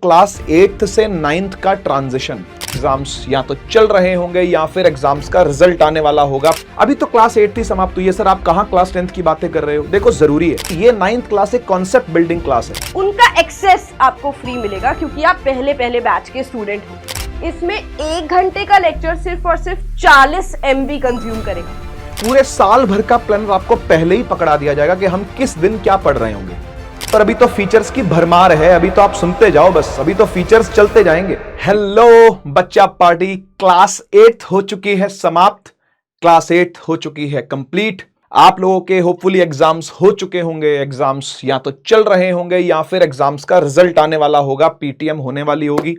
Class 8th से 9th का transition exams या तो चल रहे होंगे या फिर एग्जाम्स का रिजल्ट आने वाला होगा। अभी तो क्लास 8th ही समाप्त हुई है सर, आप कहां क्लास 10th की बातें कर रहे हो? देखो जरूरी है, ये 9th क्लास एक कॉन्सेप्ट बिल्डिंग क्लास है। उनका एक्सेस आपको फ्री मिलेगा क्योंकि आप पहले बैच के स्टूडेंट हो। इसमें 1 घंटे का लेक्चर सिर्फ और सिर्फ 40 MB कंज्यूम करेगा। पूरे साल भर का प्लान आपको पहले ही पकड़ा दिया जाएगा कि हम किस दिन क्या पढ़ रहे होंगे। पर अभी तो फीचर्स की भरमार है, अभी तो आप सुनते जाओ बस, अभी तो फीचर्स चलते जाएंगे। हेलो बच्चा पार्टी, क्लास 8 हो चुकी है समाप्त, क्लास 8 हो चुकी है कंप्लीट। आप लोगों के होपफुली एग्जाम्स हो चुके होंगे, एग्जाम्स या तो चल रहे होंगे या फिर एग्जाम्स का रिजल्ट आने वाला होगा, पीटीएम होने वाली होगी,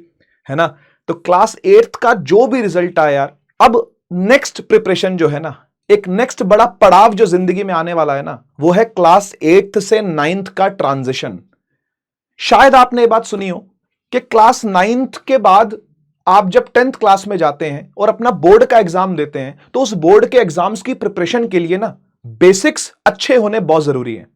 है ना। तो क्लास 8 का जो भी रिजल्ट आया यार, अब नेक्स्ट प्रिपरेशन जो है ना, एक नेक्स्ट बड़ा पड़ाव जो जिंदगी में आने वाला है ना, वो है क्लास 8th से 9th का ट्रांजिशन। शायद आपने ये बात सुनी हो कि क्लास 9th के बाद आप जब 10th क्लास में जाते हैं और अपना बोर्ड का एग्जाम देते हैं, तो उस बोर्ड के एग्जाम्स की प्रिपरेशन के लिए ना बेसिक्स अच्छे होने बहुत जरूरी है।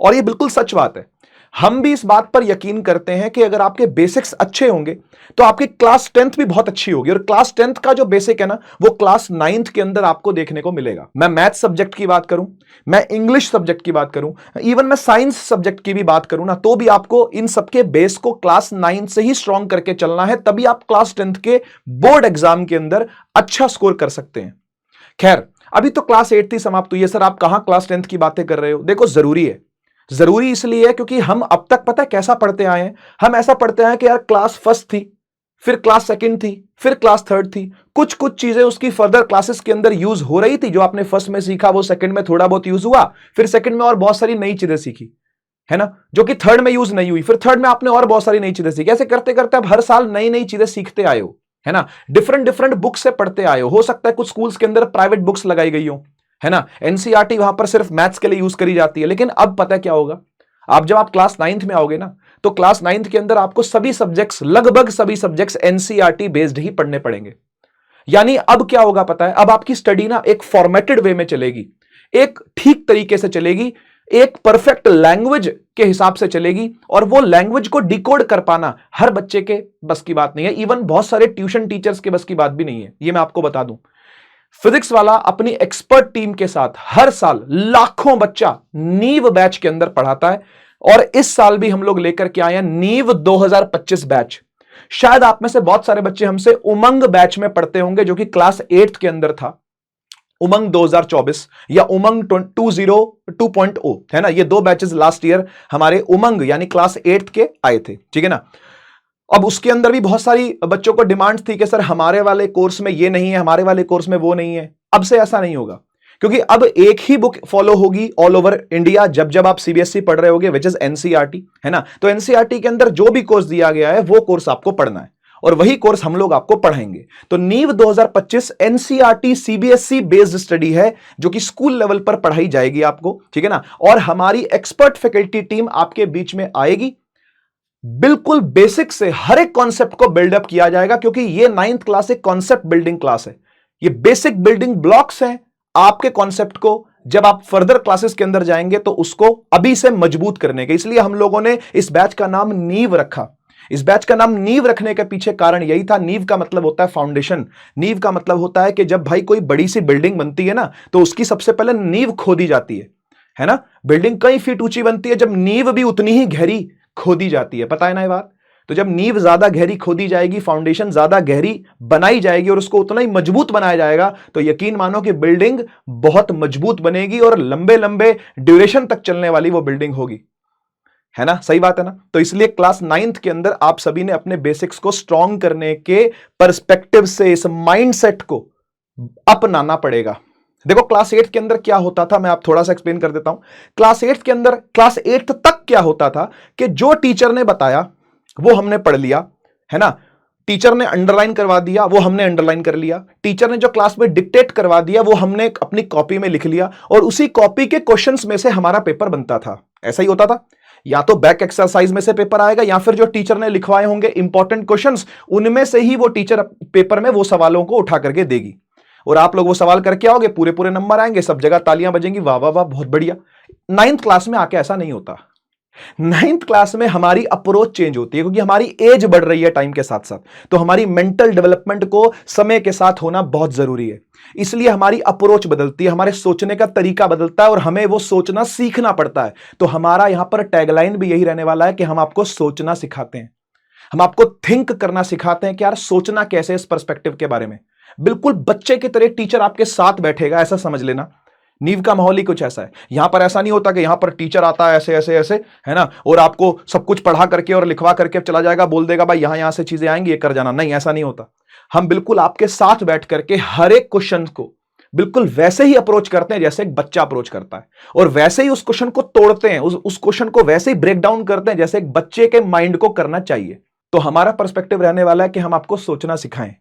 और ये बिल्कुल सच बात है, हम भी इस बात पर यकीन करते हैं कि अगर आपके बेसिक्स अच्छे होंगे तो आपकी क्लास 10th भी बहुत अच्छी होगी। और क्लास 10th का जो बेसिक है ना, वो क्लास 9th के अंदर आपको देखने को मिलेगा। मैं मैथ सब्जेक्ट की बात करूं, मैं इंग्लिश सब्जेक्ट की बात करूं, इवन मैं साइंस सब्जेक्ट की भी बात करूं ना, तो भी आपको इन सबके बेस को क्लास 9 से ही स्ट्रॉन्ग करके चलना है, तभी आप क्लास 10th के बोर्ड एग्जाम के अंदर अच्छा स्कोर कर सकते हैं। खैर, अभी तो क्लास 8 ही समाप्त हुई है सर, आप कहां क्लास 10th की बातें कर रहे हो? देखो जरूरी है, जरूरी इसलिए है क्योंकि हम अब तक पता है कैसा पढ़ते आए हैं। हम ऐसा पढ़ते आए कि यार क्लास फर्स्ट थी, फिर क्लास सेकंड थी, फिर क्लास थर्ड थी, कुछ कुछ चीजें उसकी फर्दर क्लासेस के अंदर यूज हो रही थी। जो आपने फर्स्ट में सीखा वो सेकंड में थोड़ा बहुत यूज हुआ, फिर सेकंड में और बहुत सारी नई चीजें सीखी, है ना, जो कि थर्ड में यूज नहीं हुई, फिर थर्ड में आपने और बहुत सारी नई चीजें सीखी। ऐसे करते करते आप हर साल नई नई चीजें सीखते आए हो, है ना। डिफरेंट डिफरेंट बुक्स से पढ़ते आए हो सकता है कुछ स्कूल्स के अंदर प्राइवेट बुक्स लगाई गई हो, है ना। एनसीईआरटी वहां पर सिर्फ मैथ्स के लिए यूज करी जाती है। लेकिन अब पता क्या होगा, आप जब आप क्लास 9th में आओगे ना, तो क्लास 9th के अंदर आपको सभी सब्जेक्ट्स, लगभग सभी सब्जेक्ट्स एनसीईआरटी बेस्ड ही पढ़ने पड़ेंगे। यानी अब क्या होगा पता है, अब आपकी स्टडी ना एक फॉर्मेटेड वे में चलेगी, एक ठीक तरीके से चलेगी, एक परफेक्ट लैंग्वेज के हिसाब से चलेगी। और वो लैंग्वेज को डिकोड कर पाना हर बच्चे के बस की बात नहीं है, इवन बहुत सारे ट्यूशन टीचर्स के बस की बात भी नहीं है। ये मैं आपको बता दूं, फिजिक्स वाला अपनी एक्सपर्ट टीम के साथ हर साल लाखों बच्चा नीव बैच के अंदर पढ़ाता है। और इस साल भी हम लोग लेकर के आए हैं नीव 2025 बैच। शायद आप में से बहुत सारे बच्चे हमसे उमंग बैच में पढ़ते होंगे, जो कि क्लास 8 के अंदर था। उमंग 2024 या उमंग 2.0 है ना, ये दो बैचेस लास्ट ईयर हमारे उमंग यानी क्लास 8 के आए थे, ठीक है ना। अब उसके अंदर भी बहुत सारी बच्चों को डिमांड थी कि सर हमारे वाले कोर्स में ये नहीं है, हमारे वाले कोर्स में वो नहीं है। अब से ऐसा नहीं होगा, क्योंकि अब एक ही बुक फॉलो होगी ऑल ओवर इंडिया जब जब आप सीबीएसई पढ़ रहे होगे, विच इज एनसीईआरटी, है ना। तो एनसीईआरटी के अंदर जो भी कोर्स दिया गया है वो कोर्स आपको पढ़ना है और वही कोर्स हम लोग आपको पढ़ाएंगे। तो नीव 2025 एनसीईआरटी सीबीएसई बेस्ड स्टडी है, जो कि स्कूल लेवल पर पढ़ाई जाएगी आपको, ठीक है ना। और हमारी एक्सपर्ट फैकल्टी टीम आपके बीच में आएगी, बिल्कुल बेसिक से हर एक कॉन्सेप्ट को बिल्डअप किया जाएगा, क्योंकि ये 9th क्लास एक कॉन्सेप्ट बिल्डिंग क्लास है। ये बेसिक बिल्डिंग ब्लॉक्स हैं आपके कॉन्सेप्ट को जब आप फर्दर क्लासेस के अंदर जाएंगे तो उसको अभी से मजबूत करने के। इसलिए हम लोगों ने इस बैच का नाम नींव रखा। इस बैच का नाम नींव रखने के पीछे कारण यही था, नींव का मतलब होता है फाउंडेशन। नींव का मतलब होता है कि जब भाई कोई बड़ी सी बिल्डिंग बनती है ना, तो उसकी सबसे पहले नींव खोदी जाती है ना। बिल्डिंग कई फीट ऊंची बनती है जब नींव भी उतनी ही गहरी खोदी जाती है, पता है ना ये बात। तो जब नींव ज्यादा गहरी खोदी जाएगी, फाउंडेशन ज्यादा गहरी बनाई जाएगी और उसको उतना ही मजबूत बनाया जाएगा, तो यकीन मानो कि बिल्डिंग बहुत मजबूत बनेगी और लंबे लंबे ड्यूरेशन तक चलने वाली वो बिल्डिंग होगी, है ना। सही बात है ना। तो इसलिए क्लास 9th के अंदर आप सभी ने अपने बेसिक्स को स्ट्रॉन्ग करने के परस्पेक्टिव से इस माइंडसेट को अपनाना पड़ेगा। देखो क्लास 8 के अंदर क्या होता था, मैं आप थोड़ा सा एक्सप्लेन कर देता हूं। क्लास 8 के अंदर, क्लास 8 तक क्या होता था कि जो टीचर ने बताया वो हमने पढ़ लिया, है ना। टीचर ने अंडरलाइन करवा दिया, वो हमने अंडरलाइन कर लिया। टीचर ने जो क्लास में डिक्टेट करवा दिया वो हमने अपनी कॉपी में लिख लिया, और उसी कॉपी के क्वेश्चंस में से हमारा पेपर बनता था। ऐसा ही होता था, या तो बैक एक्सरसाइज में से पेपर आएगा, या फिर जो टीचर ने लिखवाए होंगे इंपॉर्टेंट क्वेश्चंस, उनमें से ही वो टीचर पेपर में वो सवालों को उठा करके देगी, और आप लोग वो सवाल करके आओगे, पूरे पूरे नंबर आएंगे, सब जगह तालियां बजेंगी, वाह वाह वाह बहुत बढ़िया। 9th क्लास में आके ऐसा नहीं होता, नाइन्थ क्लास में हमारी अप्रोच चेंज होती है क्योंकि हमारी एज बढ़ रही है टाइम के साथ साथ, तो हमारी मेंटल डेवलपमेंट को समय के साथ होना बहुत जरूरी है। इसलिए हमारी अप्रोच बदलती है, हमारे सोचने का तरीका बदलता है और हमें वो सोचना सीखना पड़ता है। तो हमारा यहां पर टैगलाइन भी यही रहने वाला है कि हम आपको सोचना सिखाते हैं, हम आपको थिंक करना सिखाते हैं कि यार सोचना कैसे इस पर्सपेक्टिव के बारे में। बिल्कुल बच्चे की तरह टीचर आपके साथ बैठेगा, ऐसा समझ लेना। नींव का माहौल ही कुछ ऐसा है। यहां पर ऐसा नहीं होता कि यहां पर टीचर आता है ऐसे ऐसे ऐसे, है ना, और आपको सब कुछ पढ़ा करके और लिखवा करके चला जाएगा, बोल देगा भाई यहां यहां से चीजें आएंगी, ये कर जाना। नहीं, ऐसा नहीं होता। हम बिल्कुल आपके साथ बैठ करके हर एक क्वेश्चन को बिल्कुल वैसे ही अप्रोच करते हैं जैसे एक बच्चा अप्रोच करता है, और वैसे ही उस क्वेश्चन को तोड़ते हैं, उस क्वेश्चन को वैसे ही ब्रेक डाउन करते हैं जैसे एक बच्चे के माइंड को करना चाहिए। तो हमारा पर्सपेक्टिव रहने वाला है कि हम आपको सोचना सिखाएं,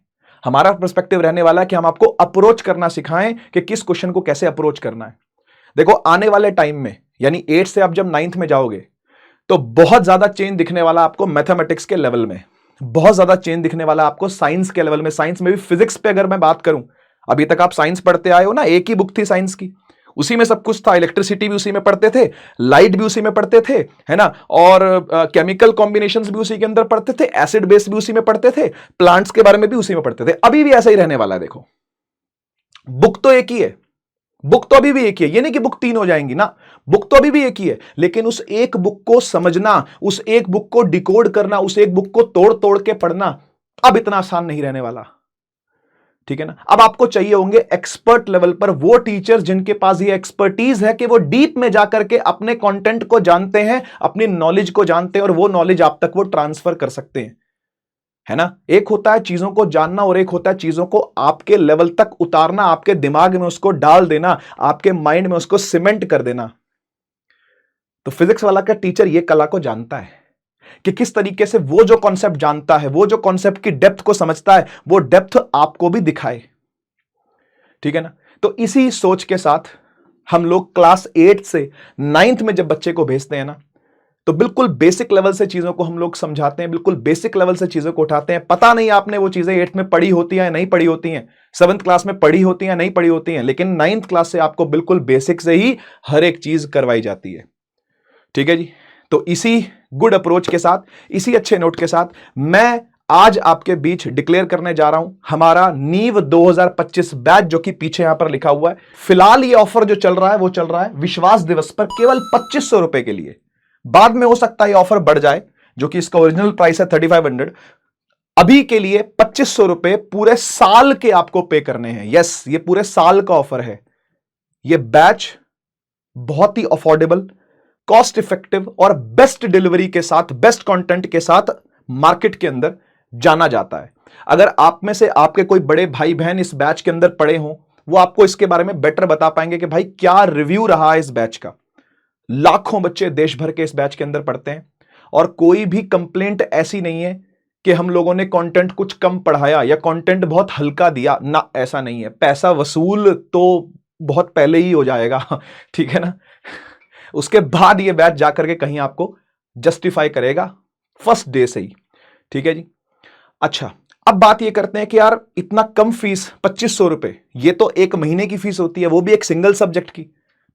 हमारा पर्सपेक्टिव रहने वाला है कि हम आपको अप्रोच करना सिखाएं कि किस क्वेश्चन को कैसे अप्रोच करना है। देखो आने वाले टाइम में, यानी 8 से आप जब 9th में जाओगे तो बहुत ज्यादा चेंज दिखने वाला आपको मैथमेटिक्स के लेवल में, बहुत ज्यादा चेंज दिखने वाला आपको साइंस के लेवल में। साइंस में भी फिजिक्स पे अगर मैं बात करूं, अभी तक आप साइंस पढ़ते आए हो ना, एक ही बुक थी साइंस की, उसी में सब कुछ था। इलेक्ट्रिसिटी भी उसी में पढ़ते थे, लाइट भी उसी में पढ़ते थे, है ना, और केमिकल कॉम्बिनेशंस भी उसी के अंदर पढ़ते थे, एसिड बेस भी उसी में पढ़ते थे, प्लांट्स के बारे में भी उसी में पढ़ते थे। अभी भी ऐसा ही रहने वाला है। देखो बुक तो एक ही है, बुक तो अभी भी एक ही है, ये नहीं कि बुक 3 हो जाएंगी ना, बुक तो अभी भी एक ही है, लेकिन उस एक बुक को समझना, उस एक बुक को डिकोड करना, उस एक बुक को तोड़ तोड़ के पढ़ना अब इतना आसान नहीं रहने वाला। ठीक है ना। अब आपको चाहिए होंगे एक्सपर्ट लेवल पर वो टीचर्स जिनके पास ये एक्सपर्टीज है कि वो डीप में जाकर के अपने कंटेंट को जानते हैं, अपनी नॉलेज को जानते हैं और वो नॉलेज आप तक वो ट्रांसफर कर सकते हैं, है ना। एक होता है चीजों को जानना और एक होता है चीजों को आपके लेवल तक उतारना, आपके दिमाग में उसको डाल देना, आपके माइंड में उसको सीमेंट कर देना। तो फिजिक्स वाला का टीचर ये कला को जानता है कि किस तरीके से वो जो कॉन्सेप्ट जानता है, वो जो कॉन्सेप्ट की डेप्थ को समझता है, वो डेप्थ आपको भी दिखाए। ठीक है ना। तो इसी सोच के साथ हम लोग क्लास 8 से 9th में जब बच्चे को भेजते हैं ना, तो बिल्कुल बेसिक लेवल से चीजों को हम लोग समझाते हैं, बिल्कुल बेसिक लेवल से चीजों को उठाते हैं। पता नहीं आपने वो चीजें 8th में पढ़ी होती हैं नहीं पढ़ी होती हैं, 7th क्लास में पढ़ी होती हैं नहीं पढ़ी होती हैं, लेकिन 9th क्लास से आपको बिल्कुल बेसिक से ही हर एक चीज करवाई जाती है। ठीक है जी। तो इसी गुड अप्रोच के साथ, इसी अच्छे नोट के साथ मैं आज आपके बीच डिक्लेयर करने जा रहा हूं हमारा नीव 2025 बैच, जो कि पीछे यहां पर लिखा हुआ है। फिलहाल ये ऑफर जो चल रहा है वो चल रहा है विश्वास दिवस पर केवल 2500 रुपए के लिए। बाद में हो सकता है ये ऑफर बढ़ जाए, जो कि इसका ओरिजिनल प्राइस है 3500। अभी के लिए 2500 रुपए पूरे साल के आपको पे करने हैं। यस, ये पूरे साल का ऑफर है। ये बैच बहुत ही अफोर्डेबल, कॉस्ट इफेक्टिव और बेस्ट डिलीवरी के साथ, बेस्ट कंटेंट के साथ मार्केट के अंदर जाना जाता है। अगर आप में से आपके कोई बड़े भाई बहन इस बैच के अंदर पढ़े हों, वो आपको इसके बारे में बेटर बता पाएंगे कि भाई क्या रिव्यू रहा इस बैच का। लाखों बच्चे देश भर के इस बैच के अंदर पढ़ते हैं और कोई भी कंप्लेंट ऐसी नहीं है कि हम लोगों ने कंटेंट कुछ कम पढ़ाया या कंटेंट बहुत हल्का दिया ना, ऐसा नहीं है। पैसा वसूल तो बहुत पहले ही हो जाएगा, ठीक है ना। उसके बाद ये बैच जाकर के कहीं आपको जस्टिफाई करेगा फर्स्ट डे से ही। ठीक है जी। अच्छा, अब बात ये करते हैं कि यार इतना कम फीस 2500 रुपए, ये तो एक महीने की फीस होती है, वो भी एक सिंगल सब्जेक्ट की।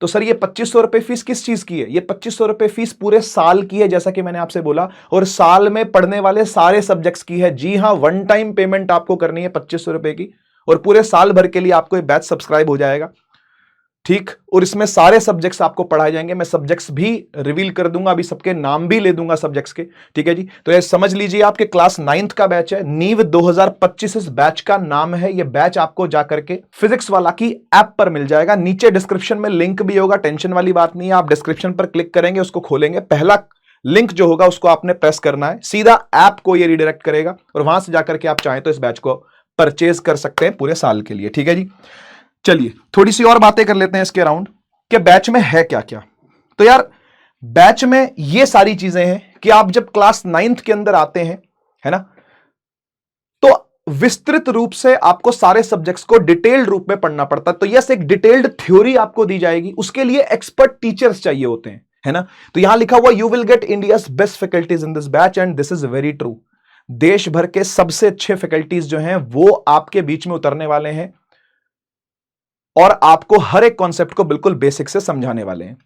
तो सर ये 2500 रुपए फीस किस चीज की है? ये 2500 रुपए फीस पूरे साल की है, जैसा कि मैंने आपसे बोला, और साल में पढ़ने वाले सारे सब्जेक्ट्स की है। जी हां, वन टाइम पेमेंट आपको करनी है 2500 रुपए की, और पूरे साल भर के लिए आपको ये बैच सब्सक्राइब हो जाएगा। ठीक, और इसमें सारे सब्जेक्ट्स आपको पढ़ाए जाएंगे। मैं सब्जेक्ट्स भी रिवील कर दूंगा, अभी सबके नाम भी ले दूंगा सब्जेक्ट्स के। ठीक है जी। तो ये समझ लीजिए आपके क्लास 9th का बैच है, नीव 2025 इस बैच का नाम है। ये बैच आपको जाकर के फिजिक्स वाला की ऐप पर मिल जाएगा। नीचे डिस्क्रिप्शन में लिंक भी होगा, टेंशन वाली बात नहीं है। आप डिस्क्रिप्शन पर क्लिक करेंगे, उसको खोलेंगे, पहला लिंक जो होगा उसको आपने प्रेस करना है, सीधा ऐप को ये रिडायरेक्ट करेगा और वहां से जाकर के आप चाहें तो इस बैच को परचेज कर सकते हैं पूरे साल के लिए। ठीक है जी। चलिए थोड़ी सी और बातें कर लेते हैं इसके अराउंड कि बैच में है क्या क्या। तो यार बैच में ये सारी चीजें हैं कि आप जब क्लास 9th के अंदर आते हैं, है ना, तो विस्तृत रूप से आपको सारे सब्जेक्ट्स को डिटेल्ड रूप में पढ़ना पड़ता है। तो यस, एक डिटेल्ड थ्योरी आपको दी जाएगी, उसके लिए एक्सपर्ट टीचर्स चाहिए होते हैं, है ना। तो यहां लिखा हुआ you will get India's best faculties in this batch, and this is very true. देश भर के सबसे अच्छे फैकल्टीज जो हैं वो आपके बीच में उतरने वाले हैं और आपको हर एक कॉन्सेप्ट को बिल्कुल बेसिक से समझाने वाले हैं।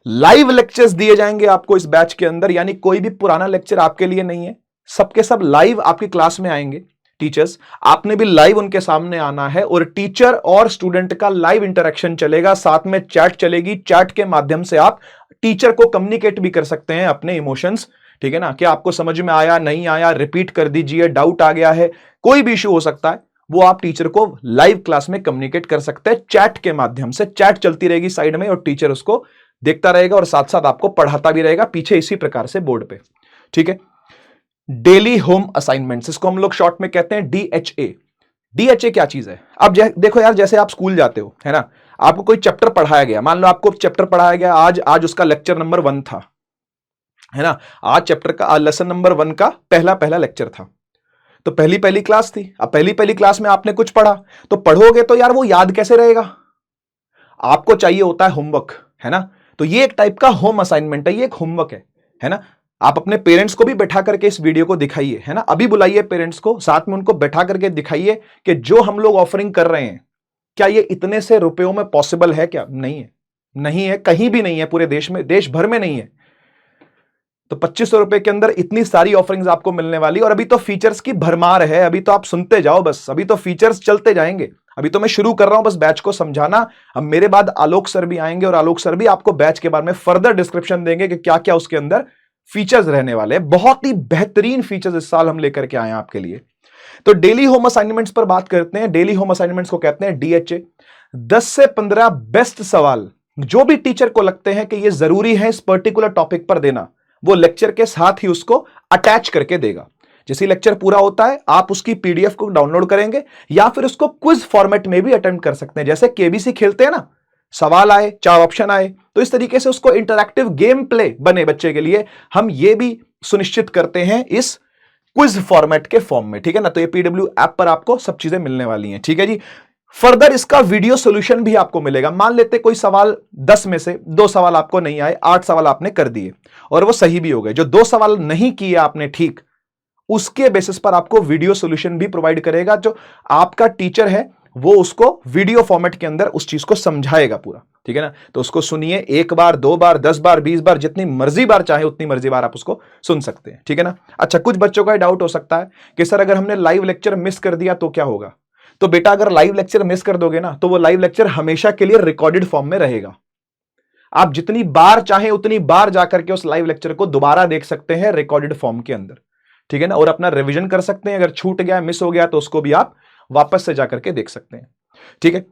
लाइव लेक्चर्स दिए जाएंगे आपको इस बैच के अंदर, यानी कोई भी पुराना लेक्चर आपके लिए नहीं है, सबके सब लाइव आपकी क्लास में आएंगे टीचर्स। आपने भी लाइव उनके सामने आना है और टीचर और स्टूडेंट का लाइव इंटरेक्शन चलेगा, साथ में चैट चलेगी। चैट के माध्यम से आप टीचर को कम्युनिकेट भी कर सकते हैं अपने इमोशंस, ठीक है ना, कि आपको समझ में आया नहीं आया, रिपीट कर दीजिए, डाउट आ गया है, कोई भी इशू हो सकता है, वो आप टीचर को लाइव क्लास में कम्युनिकेट कर सकते हैं चैट के माध्यम से। चैट चलती रहेगी साइड में और टीचर उसको देखता रहेगा और साथ साथ आपको पढ़ाता भी रहेगा पीछे इसी प्रकार से बोर्ड पे, ठीक है। डेली होम असाइनमेंट्स, इसको हम लोग शॉर्ट में कहते हैं डीएचए। डीएचए क्या चीज है? अब देखो यार, जैसे आप स्कूल जाते हो, है ना, आपको कोई चैप्टर पढ़ाया गया, मान लो आपको चैप्टर पढ़ाया गया आज उसका लेक्चर नंबर 1 था, है ना, आज चैप्टर का लेसन नंबर 1 का पहला लेक्चर था, तो पहली क्लास थी। अब पहली क्लास में आपने कुछ पढ़ा, तो पढ़ोगे तो यार वो याद कैसे रहेगा? आपको चाहिए होता है होमवर्क, है ना, तो ये एक टाइप का होम असाइनमेंट है, ये एक होमवर्क है ना। आप अपने पेरेंट्स को भी बैठा करके इस वीडियो को दिखाइए, है ना, अभी बुलाइए पेरेंट्स को, साथ में उनको बैठा करके दिखाइए कि जो हम लोग ऑफरिंग कर रहे हैं, क्या ये इतने से रुपयों में पॉसिबल है? क्या नहीं है? नहीं है, कहीं भी नहीं है, पूरे देश में, देश भर में नहीं है। तो 2500 रुपए के अंदर इतनी सारी ऑफरिंग्स आपको मिलने वाली, और अभी तो फीचर्स की भरमार है, अभी तो आप सुनते जाओ बस, अभी तो फीचर्स चलते जाएंगे। अभी तो मैं शुरू कर रहा हूं बस बैच को समझाना। अब मेरे बाद आलोक सर भी आएंगे और आलोक सर भी आपको बैच के बारे में फर्दर डिस्क्रिप्शन देंगे कि क्या क्या उसके अंदर फीचर्स रहने वाले हैं। बहुत ही बेहतरीन फीचर्स इस साल हम लेकर के आए हैं आपके लिए। तो डेली होम असाइनमेंट्स पर बात करते हैं। डेली होम असाइनमेंट्स को कहते हैं डीएचए। 10 से 15 बेस्ट सवाल जो भी टीचर को लगते हैं कि ये जरूरी है इस पर्टिकुलर टॉपिक पर देना, वो लेक्चर के साथ ही उसको अटैच करके देगा। जैसे लेक्चर पूरा होता है आप उसकी पीडीएफ को डाउनलोड करेंगे या फिर उसको क्विज फॉर्मेट में भी अटेम्प्ट कर सकते हैं। जैसे केबीसी खेलते हैं ना, सवाल आए 4 ऑप्शन आए, तो इस तरीके से उसको इंटरैक्टिव गेम प्ले बने बच्चे के लिए, हम ये भी सुनिश्चित करते हैं इस क्विज फॉर्मेट के फॉर्म में, ठीक है ना। तो ये पीडब्ल्यू ऐप पर आपको सब चीजें मिलने वाली हैं, ठीक है जी। फर्दर इसका वीडियो सॉल्यूशन भी आपको मिलेगा। मान लेते कोई सवाल 10 में से 2 सवाल आपको नहीं आए, 8 सवाल आपने कर दिए और वो सही भी हो गए, जो 2 सवाल नहीं किए आपने ठीक, उसके बेसिस पर आपको वीडियो सॉल्यूशन भी प्रोवाइड करेगा। जो आपका टीचर है वो उसको वीडियो फॉर्मेट के अंदर उस चीज को समझाएगा पूरा, ठीक है ना। तो उसको सुनिए 1 बार 2 बार 10 बार 20 बार, जितनी मर्जी बार चाहे उतनी मर्जी बार आप उसको सुन सकते हैं, ठीक है ना। अच्छा, कुछ बच्चों का डाउट हो सकता है कि सर अगर हमने लाइव लेक्चर मिस कर दिया तो क्या होगा? तो बेटा अगर लाइव लेक्चर मिस कर दोगे ना, तो वो लाइव लेक्चर हमेशा के लिए रिकॉर्डेड फॉर्म में रहेगा। आप जितनी बार चाहे उतनी बार जाकर के उस लाइव लेक्चर को दोबारा देख सकते हैं रिकॉर्डेड फॉर्म के अंदर, ठीक है ना, और अपना रिवीजन कर सकते हैं। अगर छूट गया, मिस हो गया, तो उसको भी आप वापस से जाकर के देख सकते हैं, ठीक है।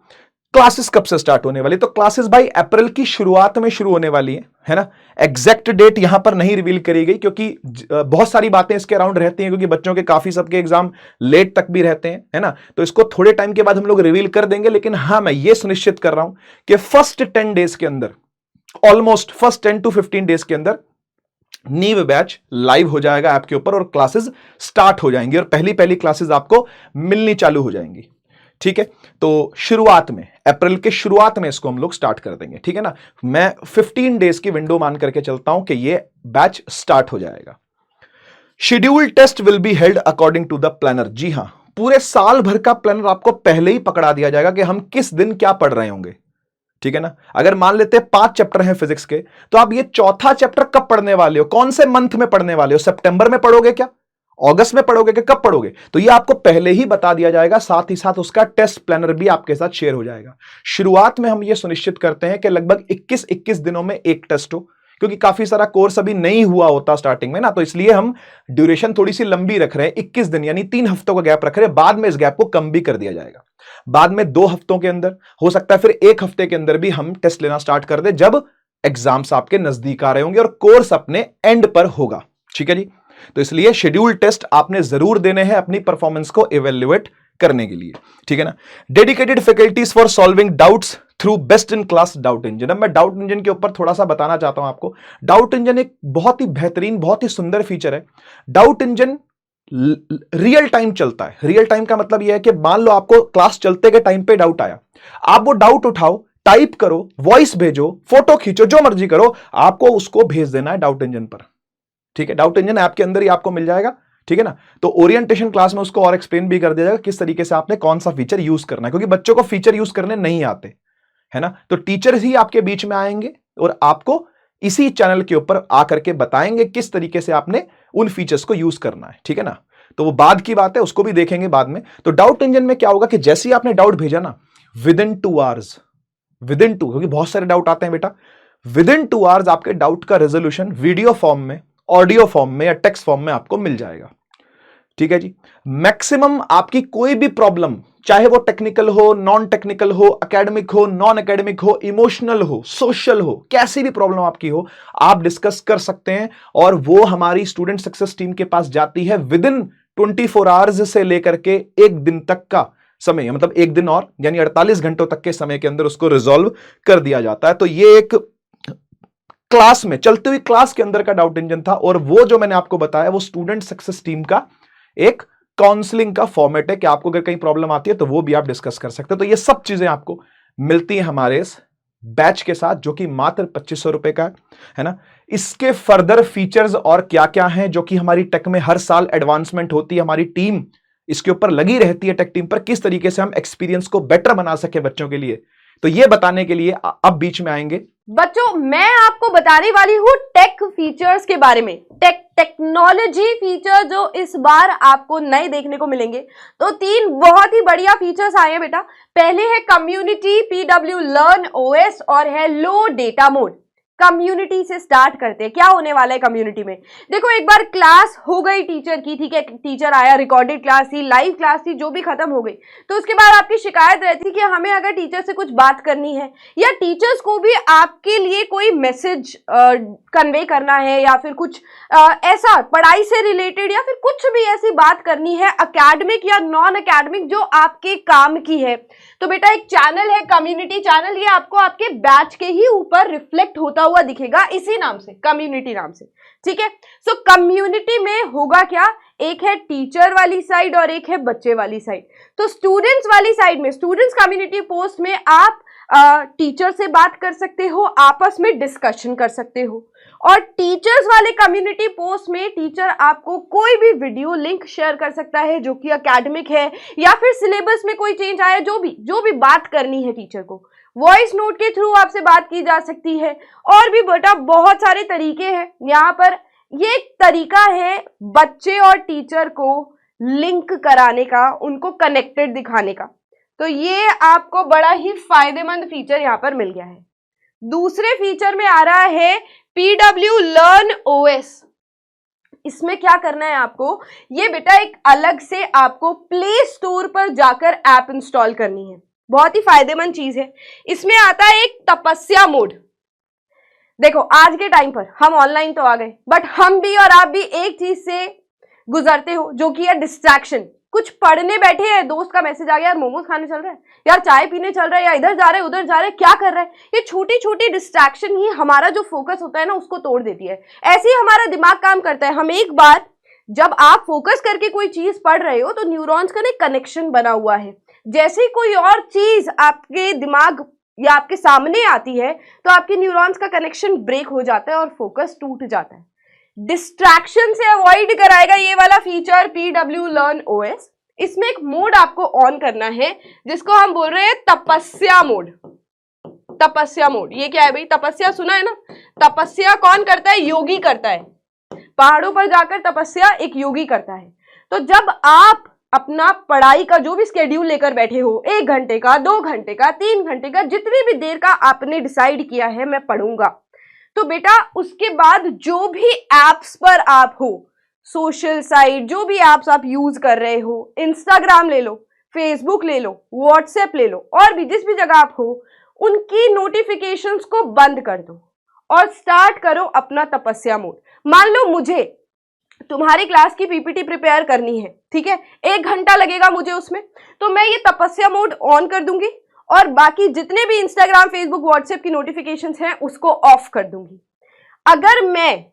क्लासेस कब से स्टार्ट होने वाली? तो क्लासेस भाई अप्रैल की शुरुआत में शुरू होने वाली है ना। एग्जैक्ट डेट यहां पर नहीं रिवील करी गई क्योंकि बहुत सारी बातें इसके अराउंड रहती हैं, क्योंकि बच्चों के काफी सबके एग्जाम लेट तक भी रहते हैं, है ना। तो इसको थोड़े टाइम के बाद हम लोग रिवील कर देंगे, लेकिन हाँ मैं ये सुनिश्चित कर रहा हूं कि फर्स्ट 10 डेज के अंदर, ऑलमोस्ट फर्स्ट 10 to 15 डेज के अंदर नीव बैच लाइव हो जाएगा ऐप के ऊपर और क्लासेस स्टार्ट हो जाएंगी और पहली क्लासेस आपको मिलनी चालू हो जाएंगी, ठीक है। तो शुरुआत में, अप्रैल के शुरुआत में इसको हम लोग स्टार्ट कर देंगे, ठीक है ना। मैं 15 डेज की विंडो मान करके चलता हूं कि ये बैच स्टार्ट हो जाएगा। Schedule test will be held according to the planner. जी हां, पूरे साल भर का प्लानर आपको पहले ही पकड़ा दिया जाएगा कि हम किस दिन क्या पढ़ रहे होंगे, ठीक है ना। अगर मान लेते हैं 5 चैप्टर हैं फिजिक्स के, तो आप ये चौथा चैप्टर कब पढ़ने वाले हो, कौन से मंथ में पढ़ने वाले हो? सितंबर में पढ़ोगे क्या, अगस्त में पढ़ोगे कि कब पढ़ोगे? तो ये आपको पहले ही बता दिया जाएगा, साथ ही साथ उसका टेस्ट प्लानर भी आपके साथ शेयर हो जाएगा। शुरुआत में हम ये सुनिश्चित करते हैं कि लगभग 21 दिनों में एक टेस्ट हो, क्योंकि काफी सारा कोर्स अभी नहीं हुआ होता स्टार्टिंग में ना, तो इसलिए हम ड्यूरेशन थोड़ी सी लंबी रख रहे हैं, 21 दिन यानी 3 हफ्तों का गैप रख रहे हैं। बाद में इस गैप को कम भी कर दिया जाएगा, बाद में 2 हफ्तों के अंदर, हो सकता है फिर 1 हफ्ते के अंदर भी हम टेस्ट लेना स्टार्ट कर दे, जब एग्जाम्स आपके नजदीक आ रहे होंगे और कोर्स अपने एंड पर होगा, ठीक है जी। तो इसलिए शेड्यूल टेस्ट आपने जरूर देने हैं अपनी परफॉर्मेंस को इवेल्युएट करने के लिए, ठीक है ना। Dedicated faculties for solving doubts through best in class doubt engine. अब मैं डाउट इंजन के ऊपर थोड़ा सा बताना चाहता हूं आपको। डाउट इंजन एक बहुत ही बेहतरीन, बहुत ही सुंदर फीचर है। डाउट इंजन रियल टाइम चलता है। रियल टाइम का मतलब यह है कि मान लो आपको क्लास चलते के टाइम पे डाउट आया, आप वो डाउट उठाओ, टाइप करो, वॉइस भेजो, फोटो खींचो, जो मर्जी करो, आपको उसको भेज देना है डाउट इंजन पर, ठीक है। डाउट इंजन ऐप के अंदर ही आपको मिल जाएगा, ठीक है ना। तो ओरिएंटेशन क्लास में उसको और एक्सप्लेन भी कर दिया जाएगा किस तरीके से आपने कौन सा फीचर यूज करना है, क्योंकि बच्चों को फीचर यूज करने नहीं आते, है ना। तो टीचर ही आपके बीच में आएंगे और आपको इसी चैनल के ऊपर आकर के बताएंगे किस तरीके से आपने उन फीचर्स को यूज करना है, ठीक है ना। तो वो बाद की बात है, उसको भी देखेंगे बाद में। तो डाउट इंजन में क्या होगा कि जैसे ही आपने डाउट भेजा ना, विद इन 2 आवर्स, क्योंकि बहुत सारे डाउट आते हैं बेटा, विद इन 2 आवर्स आपके डाउट का रेजोल्यूशन वीडियो फॉर्म में, ऑडियो फॉर्म में या टेक्स्ट फॉर्म में आपको मिल जाएगा, ठीक है जी। मैक्सिमम आपकी कोई भी प्रॉब्लम, चाहे वो टेक्निकल हो, नॉन टेक्निकल हो, एकेडमिक हो, नॉन एकेडमिक हो, इमोशनल हो, सोशल हो, कैसी भी प्रॉब्लम आपकी हो, आप डिस्कस कर सकते हैं। और वो हमारी स्टूडेंट सक्सेस टीम के पास जाती है विद इन 24 आवर्स से लेकर के 1 दिन तक का समय, मतलब 1 दिन और यानी 48 घंटों तक के समय के अंदर उसको रिजॉल्व कर दिया जाता है। तो ये एक क्लास में, चलती हुई क्लास के अंदर का डाउट इंजन था। और वो जो मैंने आपको बताया वो स्टूडेंट सक्सेस टीम का एक काउंसलिंग का फॉर्मेट है कि आपको अगर कहीं प्रॉब्लम आती है तो वो भी आप डिस्कस कर सकते हैं। तो ये सब चीजें आपको मिलती हैं हमारे इस बैच के साथ, जो कि मात्र 2500 रुपए का है ना। इसके फर्दर फीचर्स और क्या क्या हैं जो कि हमारी टेक में हर साल एडवांसमेंट होती है, हमारी टीम इसके ऊपर लगी रहती है, टेक टीम पर, किस तरीके से हम एक्सपीरियंस को बेटर बना सके बच्चों के लिए, तो ये बताने के लिए अब बीच में आएंगे बच्चों। मैं आपको बताने वाली हूँ टेक फीचर्स के बारे में, टेक्नोलॉजी फीचर जो इस बार आपको नए देखने को मिलेंगे। तो 3 बहुत ही बढ़िया फीचर्स आए हैं बेटा। पहले है कम्युनिटी PW लर्न OS और है लो डेटा मोड। कम्युनिटी से स्टार्ट करते हैं, क्या होने वाला है कम्युनिटी में। देखो, एक बार क्लास हो गई टीचर की, ठीक है, टीचर आया, रिकॉर्डेड क्लास थी, लाइव क्लास थी, जो भी खत्म हो गई, तो उसके बाद आपकी शिकायत रहती कि हमें अगर टीचर से कुछ बात करनी है या टीचर्स को भी आपके लिए कोई मैसेज कन्वे करना है या फिर कुछ ऐसा पढ़ाई से रिलेटेड या फिर कुछ भी ऐसी बात करनी है एकेडमिक या नॉन एकेडमिक जो आपके काम की है, तो बेटा एक चैनल है कम्युनिटी चैनल, ये आपको आपके बैच के ही ऊपर रिफ्लेक्ट होता हुआ दिखेगा इसी नाम से, कम्युनिटी नाम से, ठीक है। सो कम्युनिटी में होगा क्या, एक है टीचर वाली साइड और एक है बच्चे वाली साइड। तो स्टूडेंट्स वाली साइड में, स्टूडेंट्स कम्युनिटी पोस्ट में आप टीचर से बात कर सकते हो, आपस में डिस्कशन कर सकते हो। और टीचर्स वाले कम्युनिटी पोस्ट में टीचर आपको कोई भी वीडियो लिंक शेयर कर सकता है जो कि एकेडमिक है या फिर सिलेबस में कोई चेंज आया, जो भी बात करनी है टीचर को, वॉइस नोट के थ्रू आपसे बात की जा सकती है। और भी बेटा बहुत सारे तरीके हैं यहाँ पर। ये एक तरीका है बच्चे और टीचर को लिंक कराने का, उनको कनेक्टेड दिखाने का। तो ये आपको बड़ा ही फायदेमंद फीचर यहाँ पर मिल गया है। दूसरे फीचर में आ रहा है PW लर्न OS। इसमें क्या करना है आपको, ये बेटा एक अलग से आपको प्ले स्टोर पर जाकर ऐप इंस्टॉल करनी है। बहुत ही फायदेमंद चीज है। इसमें आता है एक तपस्या मोड। देखो, आज के टाइम पर हम ऑनलाइन तो आ गए, बट हम भी और आप भी एक चीज से गुजरते हो जो कि है डिस्ट्रैक्शन। कुछ पढ़ने बैठे हैं, दोस्त का मैसेज आ गया, यार मोमोज खाने चल रहा है, यार चाय पीने चल रहा है, या इधर जा रहे हैं उधर जा रहे हैं, क्या कर रहा है। ये छोटी छोटी डिस्ट्रैक्शन ही हमारा जो फोकस होता है ना उसको तोड़ देती है। ऐसे ही हमारा दिमाग काम करता है। हम एक बार जब आप फोकस करके कोई चीज पढ़ रहे हो तो न्यूरॉन्स का एक कनेक्शन बना हुआ है। जैसे ही कोई और चीज आपके दिमाग या आपके सामने आती है तो आपके न्यूरॉन्स का कनेक्शन ब्रेक हो जाता है और फोकस टूट जाता है। डिस्ट्रैक्शन से अवॉइड कराएगा ये वाला फीचर PW लर्न OS। इसमें एक मोड आपको ऑन करना है जिसको हम बोल रहे हैं तपस्या मोड। तपस्या मोड, ये क्या है भाई, तपस्या सुना है ना। तपस्या कौन करता है, योगी करता है। पहाड़ों पर जाकर तपस्या एक योगी करता है। तो जब आप अपना पढ़ाई का जो भी स्केड्यूल लेकर बैठे हो, 1 घंटे का, 2 घंटे का, 3 घंटे का, जितनी भी देर का आपने डिसाइड किया है मैं पढ़ूंगा, तो बेटा उसके बाद जो भी एप्स पर आप हो, सोशल साइट जो भी एप्स आप यूज कर रहे हो, इंस्टाग्राम ले लो, फेसबुक ले लो, व्हाट्सएप ले लो, और भी जिस भी जगह आप हो, उनकी नोटिफिकेशंस को बंद कर दो और स्टार्ट करो अपना तपस्या मोड। मान लो मुझे तुम्हारी क्लास की PPT प्रिपेयर करनी है, ठीक है, 1 घंटा लगेगा मुझे उसमें, तो मैं ये तपस्या मोड ऑन कर दूंगी और बाकी जितने भी इंस्टाग्राम, फेसबुक, व्हाट्सएप की नोटिफिकेशंस हैं उसको ऑफ कर दूंगी। अगर मैं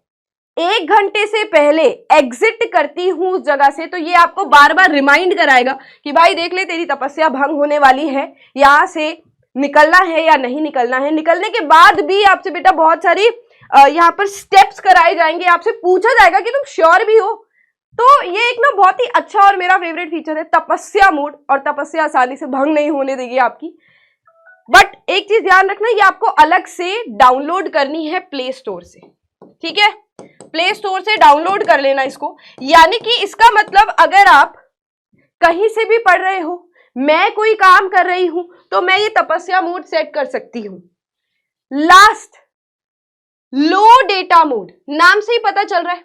1 घंटे से पहले एग्जिट करती हूं उस जगह से, तो ये आपको बार बार रिमाइंड कराएगा कि भाई देख ले तेरी तपस्या भंग होने वाली है, यहां से निकलना है या नहीं निकलना है। निकलने के बाद भी आपसे बेटा बहुत सारी यहाँ पर स्टेप्स कराए जाएंगे, आपसे पूछा जाएगा कि तुम श्योर भी हो। तो ये एक ना बहुत ही अच्छा और मेरा फेवरेट फीचर है तपस्या मोड, और तपस्या आसानी से भंग नहीं होने देगी आपकी। बट एक चीज ध्यान रखना, ये आपको अलग से डाउनलोड करनी है प्ले स्टोर से, ठीक है? प्ले स्टोर से डाउनलोड कर लेना इसको। यानी कि इसका मतलब अगर आप कहीं से भी पढ़ रहे हो, मैं कोई काम कर रही हूं, तो मैं ये तपस्या मोड सेट कर सकती हूं। लास्ट, लो डेटा मोड, नाम से ही पता चल रहा है।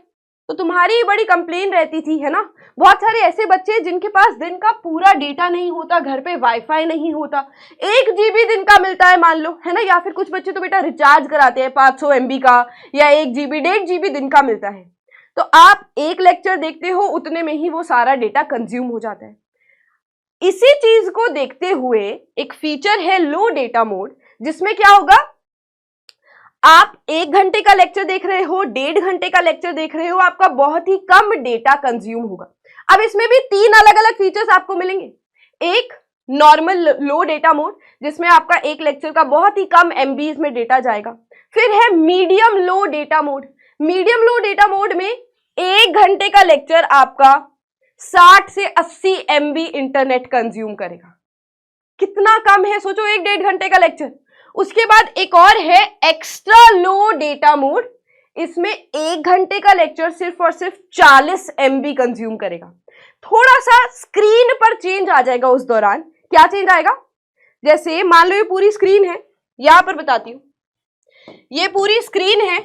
तो तुम्हारी बड़ी कंप्लेन रहती थी, है ना? बहुत सारे ऐसे बच्चे जिनके पास दिन का पूरा डेटा नहीं होता, घर पे वाईफाई नहीं होता, 1 GB दिन का मिलता है मान लो, है ना? या फिर कुछ बच्चे तो बेटा रिचार्ज कराते हैं 500 MB का, या 1 GB 1.5 GB दिन का मिलता है। तो आप एक लेक्चर देखते हो, उतने में ही वो सारा डेटा कंज्यूम हो जाता है। इसी चीज को देखते हुए एक फीचर है लो डेटा मोड, जिसमें क्या होगा, आप 1 घंटे का लेक्चर देख रहे हो, 1.5 घंटे का लेक्चर देख रहे हो, आपका बहुत ही कम डेटा कंज्यूम होगा। अब इसमें भी 3 अलग अलग फीचर्स आपको मिलेंगे। एक नॉर्मल लो डेटा मोड, जिसमें आपका एक लेक्चर का बहुत ही कम MBs में डेटा जाएगा। फिर है medium low data mode. Medium low data mode में 1 घंटे का लेक्चर आपका 60 से 80 MB इंटरनेट कंज्यूम करेगा। कितना कम है, सोचो, 1-1.5 घंटे का लेक्चर। उसके बाद एक और है एक्स्ट्रा लो डेटा मोड, इसमें 1 घंटे का लेक्चर सिर्फ और सिर्फ 40 MB कंज्यूम करेगा। थोड़ा सा स्क्रीन पर चेंज आ जाएगा उस दौरान। क्या चेंज आएगा? जैसे मान लो ये पूरी स्क्रीन है, यहां पर बताती हूं, ये पूरी स्क्रीन है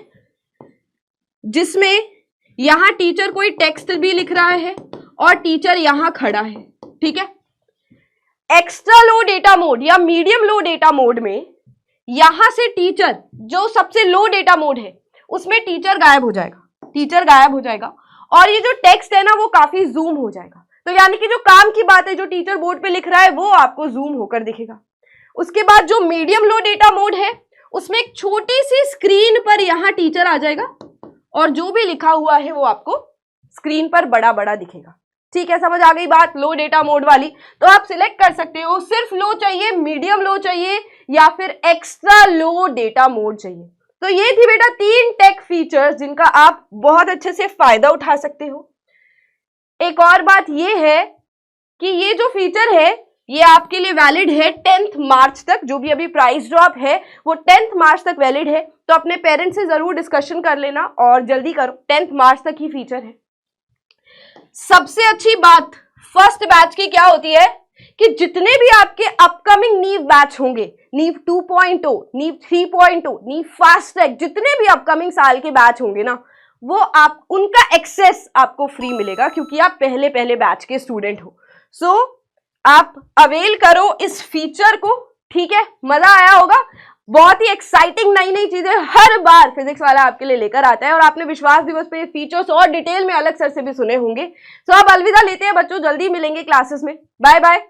जिसमें यहां टीचर कोई टेक्स्ट भी लिख रहा है और टीचर यहां खड़ा है, ठीक है? एक्स्ट्रा लो डेटा मोड या मीडियम लो डेटा मोड में यहां से टीचर, जो सबसे लो डेटा मोड है, उसमें टीचर गायब हो जाएगा, टीचर गायब हो जाएगा, और ये जो टेक्स्ट है ना वो काफी जूम हो जाएगा। तो यानी कि जो काम की बात है, जो टीचर बोर्ड पे लिख रहा है, वो आपको जूम होकर दिखेगा। उसके बाद जो मीडियम लो डेटा मोड है, उसमें एक छोटी सी स्क्रीन पर यहां टीचर आ जाएगा और जो भी लिखा हुआ है वो आपको स्क्रीन पर बड़ा बड़ा दिखेगा। ठीक है, समझ आ गई बात लो डेटा मोड वाली? तो आप सिलेक्ट कर सकते हो, सिर्फ लो चाहिए, मीडियम लो चाहिए, या फिर एक्स्ट्रा लो डेटा मोड चाहिए। तो ये थी बेटा 3 टेक फीचर्स जिनका आप बहुत अच्छे से फायदा उठा सकते हो। एक और बात ये है कि ये जो फीचर है ये आपके लिए वैलिड है 10th मार्च तक। जो भी अभी प्राइस ड्रॉप है वो 10th मार्च तक वैलिड है, तो अपने पेरेंट्स से जरूर डिस्कशन कर लेना और जल्दी करो, 10th मार्च तक ही फीचर है। सबसे अच्छी बात फर्स्ट बैच की क्या होती है कि जितने भी आपके अपकमिंग नीव बैच होंगे, नीव 2.0, नीव 3.0, नीव फास्ट ट्रैक, जितने भी अपकमिंग साल के बैच होंगे ना, वो आप उनका एक्सेस आपको फ्री मिलेगा, क्योंकि आप पहले पहले बैच के स्टूडेंट हो। सो आप अवेल करो इस फीचर को, ठीक है? मजा आया होगा। बहुत ही एक्साइटिंग नई नई चीजें हर बार फिजिक्स वाला आपके लिए लेकर आता है, और आपने विश्वास दिवस पे फीचर्स और डिटेल में अलग सर से भी सुने होंगे। सो अब अलविदा लेते हैं बच्चों, जल्दी मिलेंगे क्लासेस में। Bye bye.